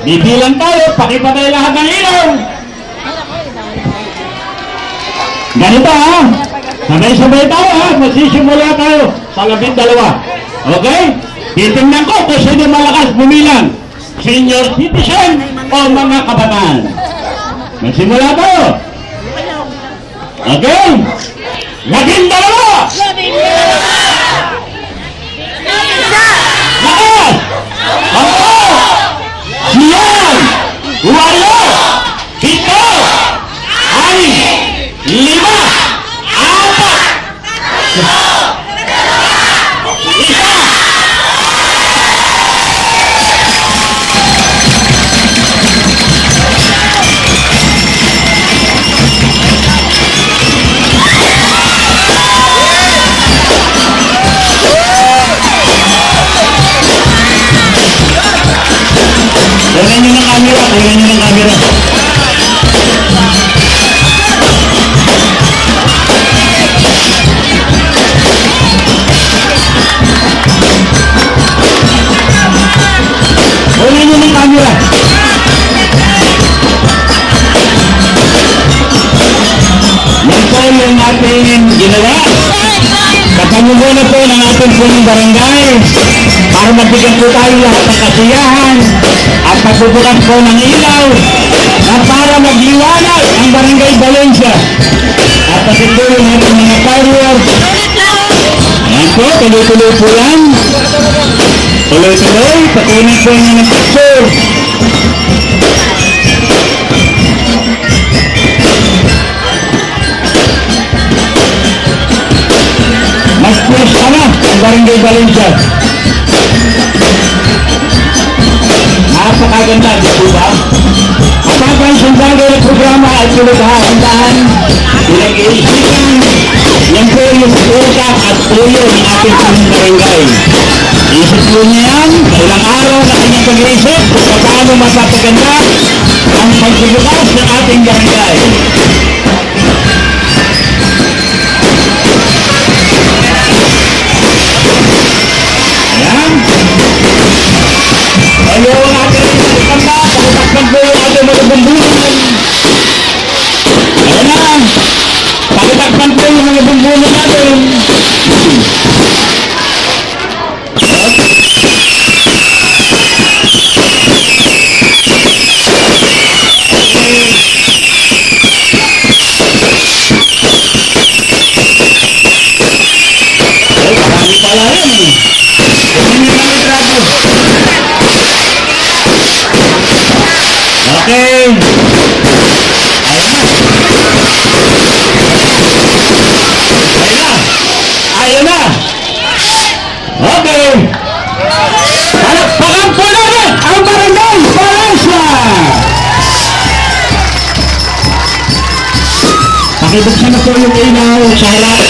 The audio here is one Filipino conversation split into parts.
Bibilang tayo, pakipatay lahat ng ilaw. Ganito ha, sabay-sabay tayo ha, magsisimula tayo sa 12. Okay? Titingnan ko kung sino malakas bumilang, senior citizen o mga kabataan. Magsimula tayo. Okay? 12! Lakas! 8! 9! 8! 7! 6! 5! 5! 'Yung ginawa. Kapangunan po ng ating punong barangay para mabigyan po tayo lahat ng kasiyahan at pagbubukas po ng ilaw na para magliwanag ang Barangay Valencia. At patuloy natin mga fireworks. Ayan po, tuloy-tuloy po yan. Tuloy-tuloy, patuloy po yung mga picture. Mas push na ang Barangay Valencia. Napakaganda, di po ba? Kapag ang sundalo ng programa ay pinaghahandaan, pinag-iisipan, yan po yung utak at tuyo ng ating barangay. Isip po niya yan, ilang araw na kanyang pag-iisip kung paano mapapaganda ang pagbubukas ng ating barangay. Ayaw natin ang kanda, pakitakpan po yung ating mga bumbunan. Ayan na, pakitakpan po yung mga bumbunan natin. Marami pala rin eh. Hindi kami trago. Okay. Ayun na. Okay. Palakpakan po natin ang Barangay Valencia. Pakibuksan na po yung ilaw sa harap.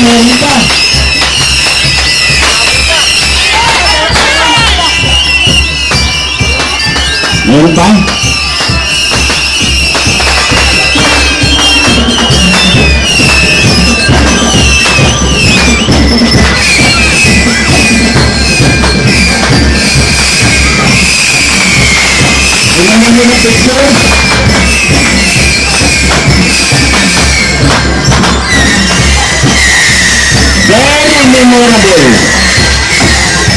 Meron pa. Meron pa? Tingnan mo yung picture. Very memorable.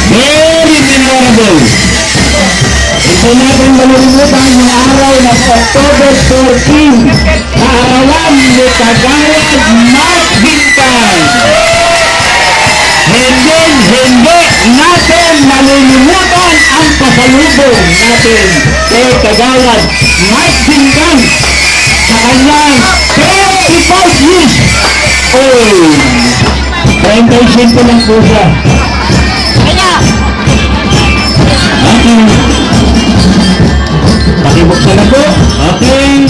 Very memorable. Ito natin malilimutan yung araw na October 14, kaarawan ni Kagawad Mark Bintan. Hindi natin malilimutan ang pasalubong natin kay Kagawad Mark Bintan sa kanyang 35 years old. 35 lang po siya. Okay. Pakibuksan na po. Okay.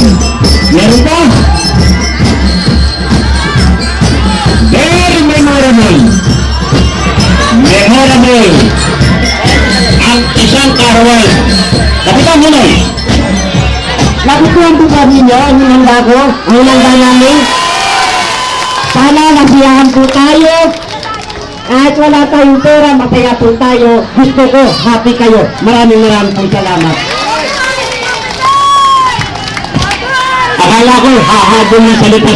Meron pa. Very memorable. Memorable. Ang isang karawal. Kapitan mo na. Nagustuhan po kami niyo ang hinanda ko, ang hinanda namin. Sana nasiyahan po tayo Kahit wala tayong pera, masaya po tayo. Gusto ko, happy kayo. Maraming pong salamat. Akala ko, hahabol ng salita